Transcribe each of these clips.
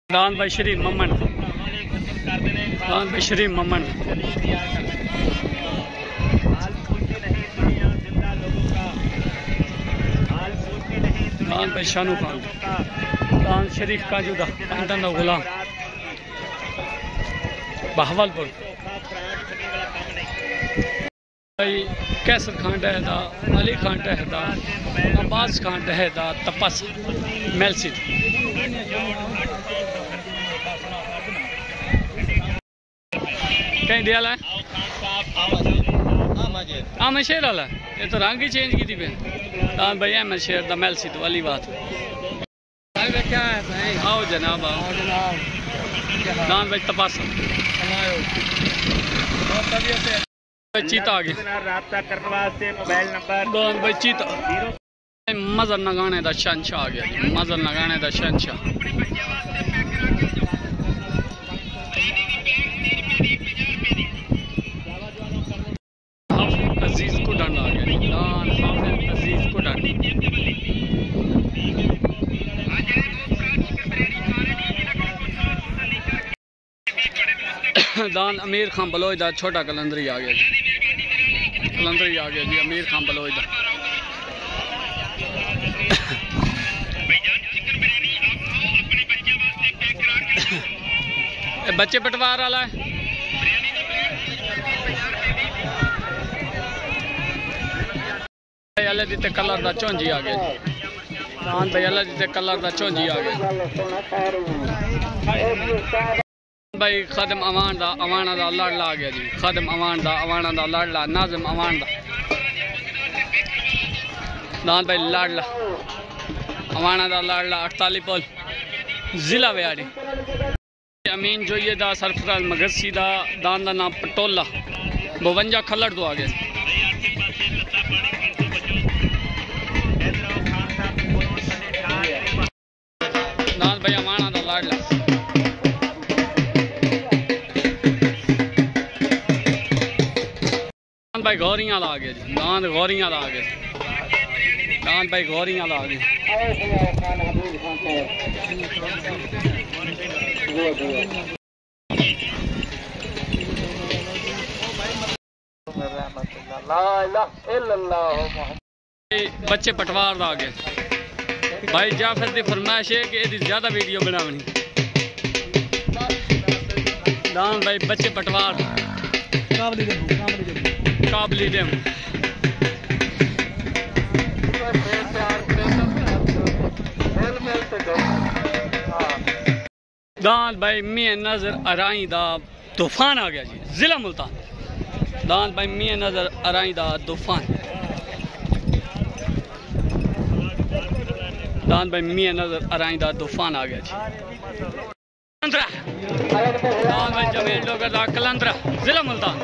दान भाई शरीफ ममन, दान भाई शरीफ ममन, दान भाई शानू खान, दान शरीफ काजूदा, पंदन गुलाम, बहावलपुर भाई कैसर खान डहदा, अली खान डहदा, अब्बास खान डहदा, तपस मेलसिद कहीं दिया है आम शेर वाला, ये तो रंग ही चेंज की थी पे। दान भाई अहमद शेर दा मेलसिद वाली बात क्या है भाई? आओ जनाब, आओ जनाब। दान भाई तपास चीता आ गया, राब्ता करने वास्ते मोबाइल नंबर दान भाई चीता। मजर नगाने दा शहंशाह आ गया, मजर नगाने दा शहंशाह। अजीज को डंड आ गया, दान हाफिज अजीज को डंड। दान अमीर खान बलोच दा छोटा कलंदरी आ गया, कलंदरी आ गया जी, अमीर खान बलोच दा। बच्चे पटवार वाला है, अल्लाह दी कलर दा चौंजी आ गया, दान भाई अल्लाह दी कलर दा चौंजी आ गया। भाई खादम अवान दा अवाना दा लाडला आ गया जी, खादम अवान दा अवाना दा लाडला, नाजिम अवान दा दान भाई लाडला, अवाना दा लाडला 48 पुल जिला व्याड़ी। अमीन जोइए दा सरफराज मगरसी दा दान दा नाम पटोला 52 खलड़ तो आ गया। दान भाई अवाना दा लाडला, भाई गौरियां ला गया जी, दान गौरियां ला गया, दान भाई गौरियां ला गया। बच्चे पटवार आ गए भाई, जाफर की फरमाइश है कि यदि ज्यादा वीडियो बनावनी। दान भाई बच्चे पटवार काबली डेम, दान भाई मियां नजर अराई दा तूफान आ गया जी, जिला मुल्तान। दान भाई मियां नजर अराई दा तूफान, दान भाई मियां नजर अराई दा तूफान आ गया जी। दान भाई जमील डोगर दा कलंदरा, जिला मुल्तान।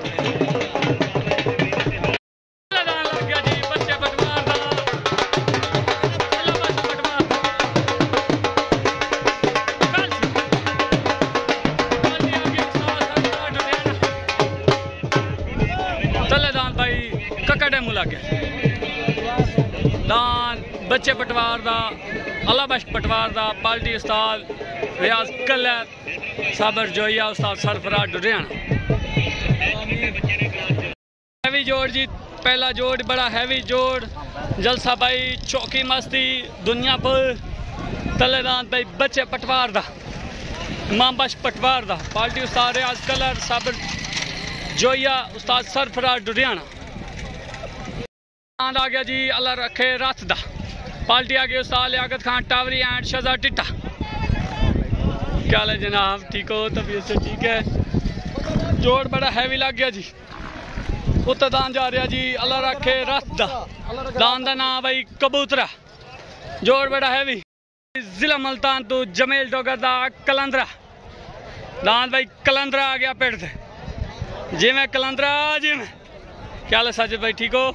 दान बच्चे पटवार दा, अल्लाह बख्श पटवार दा, पार्टी उस्ताद रियाज कलर, साबर जोइया उस्ताद सरफराज डुडियाना। हैवी जोड़ जी, पहला जोड़ बड़ा हैवी जोड़, जलसा भाई चौकी मस्ती दुनिया पर। तलेदान भाई बच्चे पटवार दा, इमाम बख्श पटवार दा, पार्टी उस्ताद रियाज कलर, साबर जोइया उस्ताद सरफराज डुडियाना। आ गया जी अल्लाह रखे रथ दा, पार्टी आ गई उस्ताद लियाकत खान टावरी एंड शहजाद टिट्टा। क्या हाल है जनाब, ठीक हो? तबीयत से ठीक है? जोड़ बड़ा हैवी लग गया जी, उत्तर दान जा रहा जी अल्लाह रखे रथ दा, दान दा नाम भाई कबूतरा। जोड़ बड़ा हैवी, जिला मुल्तान तो जमेल डोगर दा कलंदरा, दान भाई कलंदरा आ गया पेड़ से, जिमें कलंदरा जिमें। क्या हाल है साजिद भाई, ठीक हो?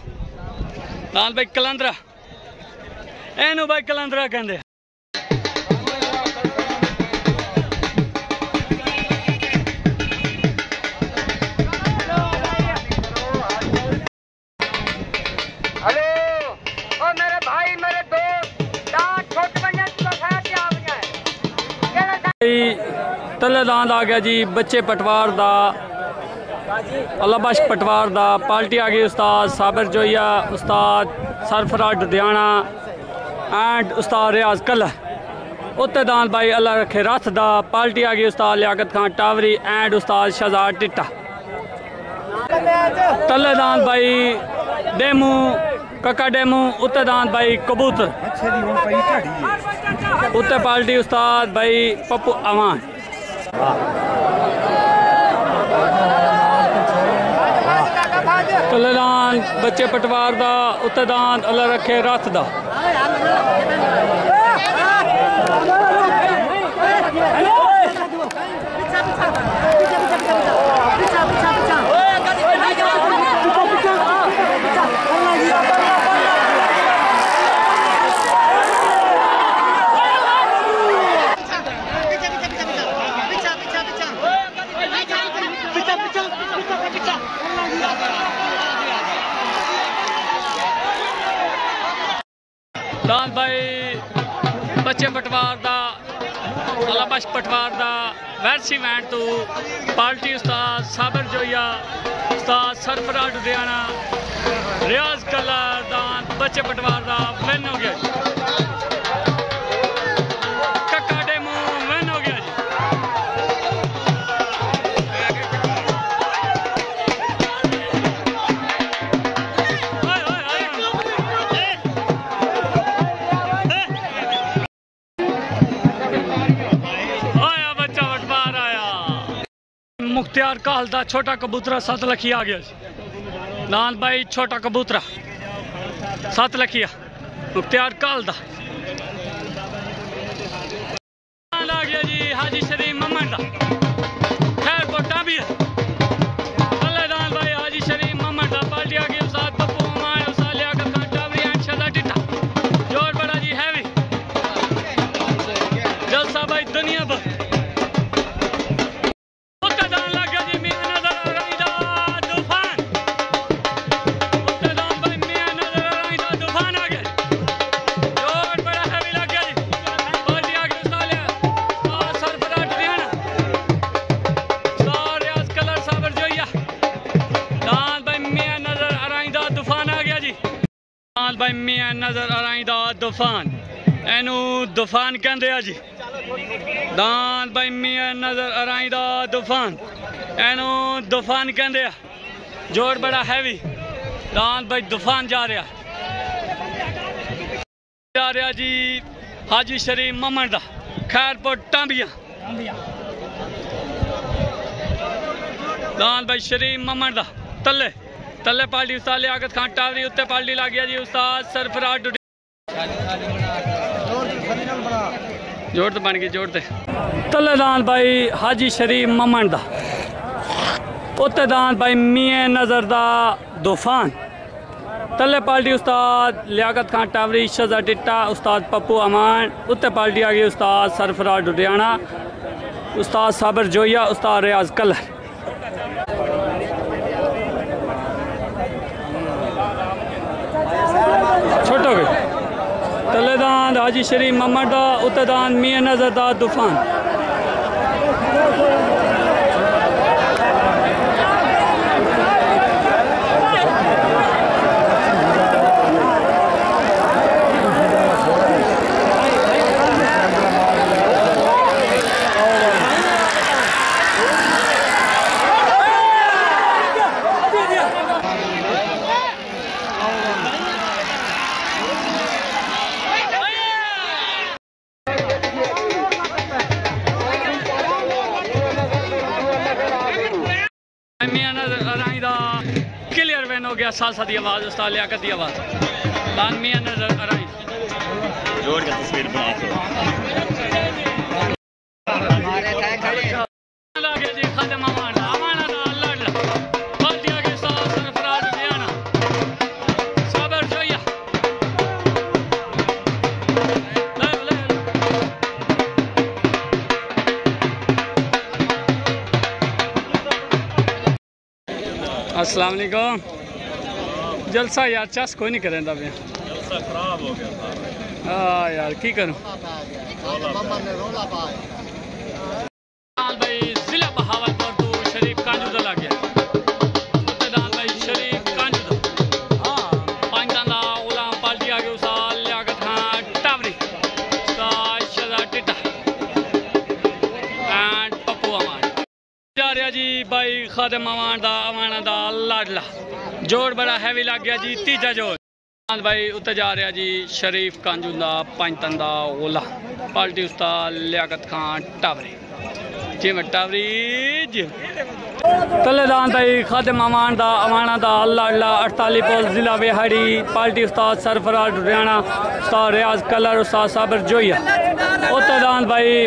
दान भाई कलंदरा, एनू भाई कलंदरा कहते। हेलो ओ मेरे भाई मेरे दोस्त, छोटे तले दांद आ गया जी बच्चे पटवार दा अल्लाह बख्श पटवार दा। पार्टी आ गई उस्ताद साबिर जोइया, उस्ताद Sarfaraz Ludhiana and Ustad Riyaz colour. उत्ते दांद भाई अल्लाह रखे रथ दा। पार्टी आ गई उस्ताद लियाकत खान टावरी एंड उस्ताद शहजाद टिट्टा। तले दांद भाई डेमू कका डेमू। उत्ते दांद भाई कबूतर। उत्ते पार्टी उस्ताद भाई पप्पू अमान। तले दांद बच्चे पटवार दा। उत्ते दांद अल्लाह रखे रथ दा। दांद भाई बच्चे पटवार दा अल्लाह बख्श पटवार दा वैरसी वैंड तो पार्टी उस्ताद साबिर जोइया, उस्ताद सरफराज लुधियाना, रियाज कलर। दांद बच्चे पटवार दा विन हो गया जी। कक्का डेमू विन हो गया जी। मुख्तियार काल दा छोटा कबूतरा 7 लखिया आ गया जी। दांद भाई छोटा कबूतरा 7 लखिया मुख्तियार काल दा। दांद आ गया जी हाजी शरीफ मोहम्मद दा खैर बोटा भी है। अल्लाह दांद भाई हाजी शरीफ मोहम्मद दा। पार्टी आ गई उस्ताद पप्पू अमान, उस्ताद लियाकत खान टावरी एंड शहजाद टिट्टा। जोर बड़ा जी हैवी जलसा भाई दुनिया भर। भाई मियां नजर आइंदा तूफान एनू तूफान कहते हैं जी। दांद भाई मियां नजर आइंदा तूफान एनू तूफान कहते हैं। जोर बड़ा हैवी। दांद भाई तूफान जा रहा जी हाजी शरीफ मोहम्मद दा खैरपुर टांबिया। दांद भाई शरीफ मोहम्मद दा तले तले पार्टी उस्ताद लियाकत खान टावरी। उत्ते पार्टी लग गया जी उस्ताद सरफराज। जोड़ तो बन गई जोड़ ते। तले दांद भाई हाजी शरीफ मोहम्मद दा। उत्ते दांद भाई मियां नजर दा तूफान। तले पार्टी उस्ताद लियाकत खान टावरी, शहजाद टिट्टा, उस्ताद पप्पू अमान। उत्ते पार्टी आ गई उस्ताद सरफराज लुधियाना, उस्ताद साबिर जोइया, उस्ताद रियाज कलर। छोटो गए तले दांद हाजी शरीफ मोहम्मद दा। उत्ते दांद मियां नजर दा तूफान। क्लियर वैन हो गया। सालसा की आवाज़ उस्ताद लियाकत की आवाज़। दान मियां नजर आराई जोड़ के तस्वीर बना जी खादम अमान अमान अल्लाह पार्टी आ गई उस्ताद सरफराज लुधियाना, साबिर जोइया। अस्सलाम वालेकुम। जलसा यार चस कोई नहीं करें पे। जलसा खराब हो गया। हाँ यार की करूँ। रहा जी भाई खादिम अवाना दा लाडला जोड़ बड़ा हैवी लग गया जी तीजा जोड़ भाई उत्ते जा रहा जी शरीफ कांजू दा पंजतन दा ओला पार्टी उस्ताद लियाकत खान टावरी जी मैं टावरी जी तलेदान भाई खादिम अवाना दा लाडला 48 पोल जिला बिहाड़ी पार्टी उस्ताद सरफराज हरियाणा उस्ताद रियाज कलर उस्ताद साबिर जोइया उत्तेदान भाई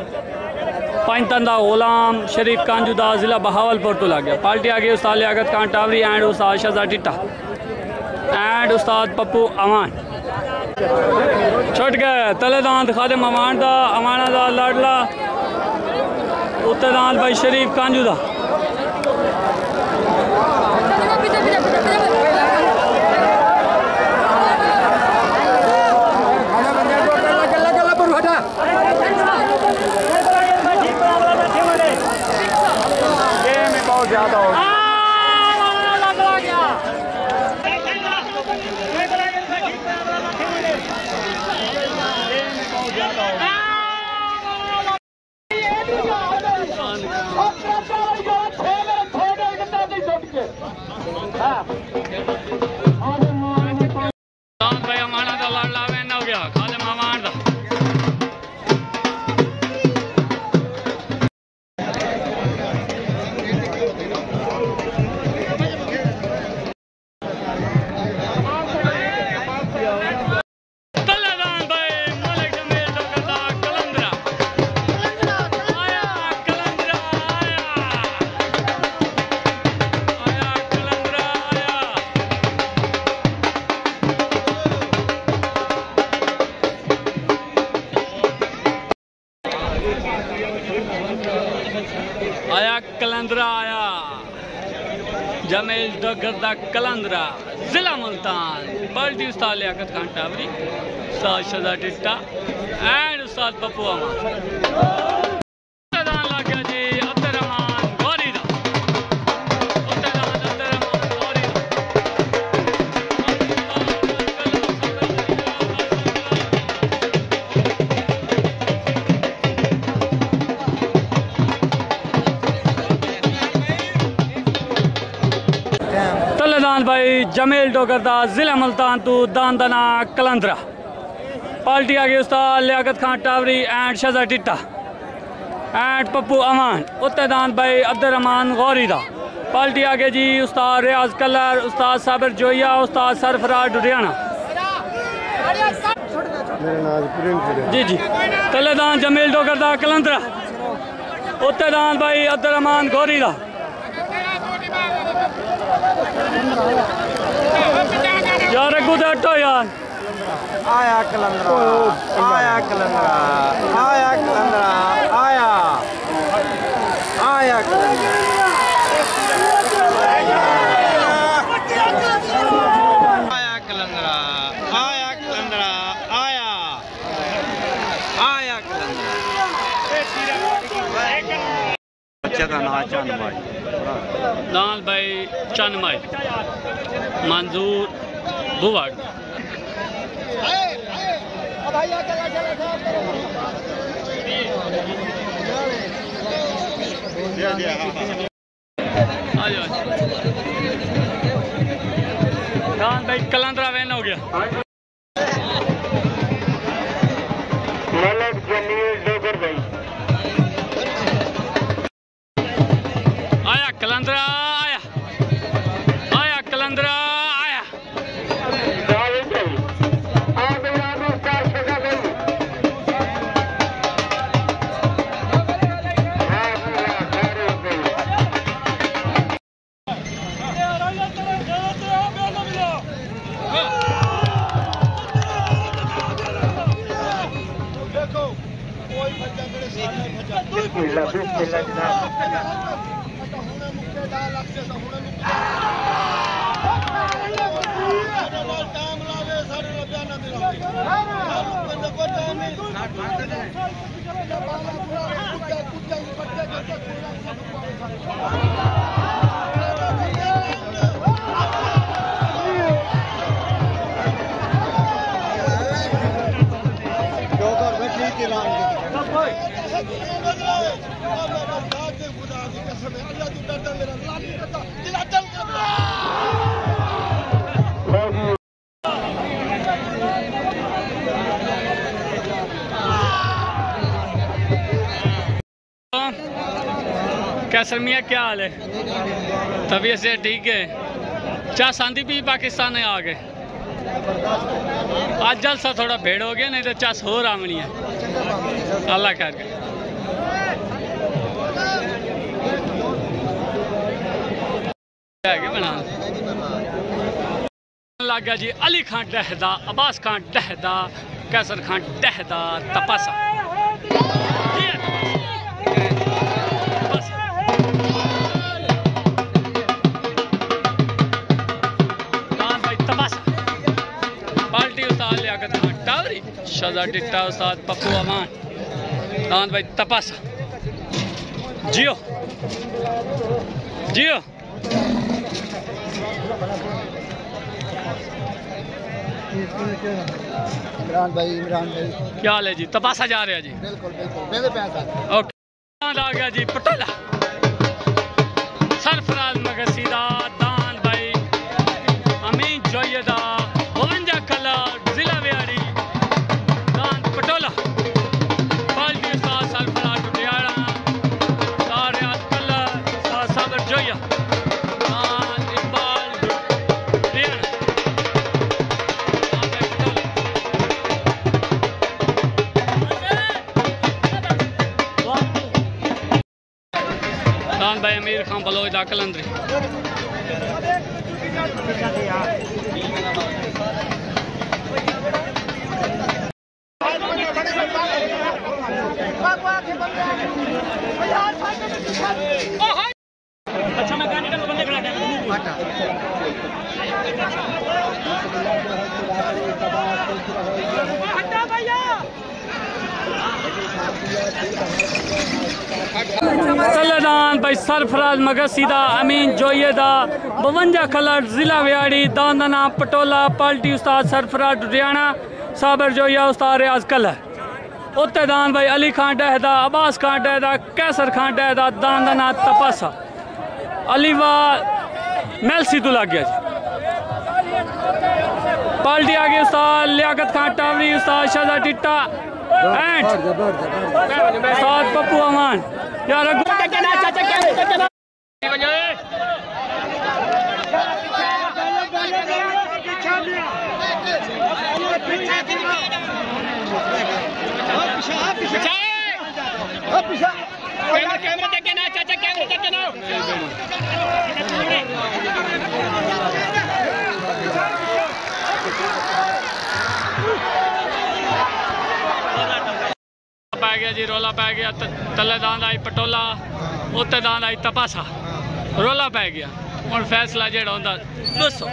पंजतन दा गुलाम शरीफ कांजूदा जिला बहावलपुर तो लग गया पार्टी आ गई उस्ताद Liaquat Khan Tawari and Ustad Shahzad Titta and उस्ताद पप्पू अमान छुट गए तलेदान खादिम अवाना दा लाडला उत्तेदान भाई शरीफ कांजूदा ज्यादा हो भाई अवाना दा लाडला वैन हो गया खादिम अवाना दा आया कलंदरा आया जमेल डगरदा कलंदरा जिला Multan party Ustad Liaquat Khan Tawari Ustad Shahzad Titta and उस्ताद पप्पू अमान लग गया जी अब्दुर्रहमान गौरी दा तलेदान भाई जमेल डोगरदा जिला मुल्तान तू दानदना कलंदरा पार्टी आ गई उस्ताद लियाकत खान टावरी एंड शहजाद टिट्टा एंड पप्पू अमान उत्तेदान भाई अब्दुर्रहमान गौरी दा पार्टी आ गई जी उस्ताद रियाज कलर उस्ताद साबिर जोइया उस्ताद सरफराज हरियाणा जी जी तलेदान जमेल डोगरदा कलंदरा उत्तेदान भाई अब्दुर्रहमान गौरी दा यार गुजरतो यार आया कलंदरा आया कलंदरा आया कलंदरा आया आया कलंदरा आया कलंदरा आया कलंदरा आया आया कलंदरा बच्चे का नाम चंद भाई नाल भाई चंद माई मंजूर बुवाड़ नाल भाई कलंदरा वैन हो गया मलक जमील डोगर भाई आया कलंदरा आया आया कलंदरा आया कैसर मियाँ क्या हाल है? तबीयत से ठीक है? चाह सांदी भी पाकिस्तान में आ गए। आज जलसा थोड़ा भेड़ हो गया, नहीं तो चास हो रामनी है। अल्लाह खैर करे। बना लग गया जी अली खान डहदा, अब्बास खान डहदा, कैसर खान डहदा, तपासा टावरी शहजाद टिट्टा उस्ताद पप्पू अमान दान भाई तपासा जियो जियो इमरान भाई क्या हाल है जी? तपासा जा रहे हैं जी? बिल्कुल मेरे पैसा ओके आ गया जी पटोला सरफराज मगसीदा दान भाई अमीन जोयदा भवंजा कला जिला व्याड़ी दान पटोला पाल्टी उस्ताद सरफराज डुडियाड़ा सारे कला साबर जोया दान इकबाल रियाना दान भाई अमीर खान बलोच दा कलंदरी दान भाई सरफराज मगसीदा अमीन जोयदा 52 कलर जिला व्याड़ी दांदना पटोला पाल्टी उस्ताद सरफराज डुडियाना साबर जोया उस्ताद रियाज कलर उत्ते दान भाई अली खान डहदा अब्बास खान डहदा कैसर खान डहदा दांदना तपासा अलीवा मेलसी तो लग गया जी पाल्टी आगे उस्ताद लियाकत खान टावरी उस्ताद शहजाद टिट्टा एंड उस्ताद पप्पू अमान यार पै गया जी रोला पै गया तले दांद आई पटोला उत्ते दांद आई तपासा रोला पै गया हुण फैसला जेड़ा होंदा दसो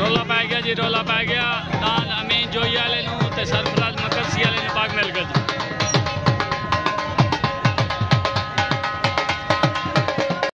रोला पै गया जी रोला पै गया दांद अमीन जोई वाले नूं ते सरफराज मकसी वाले नूं पाक मिल गया जी।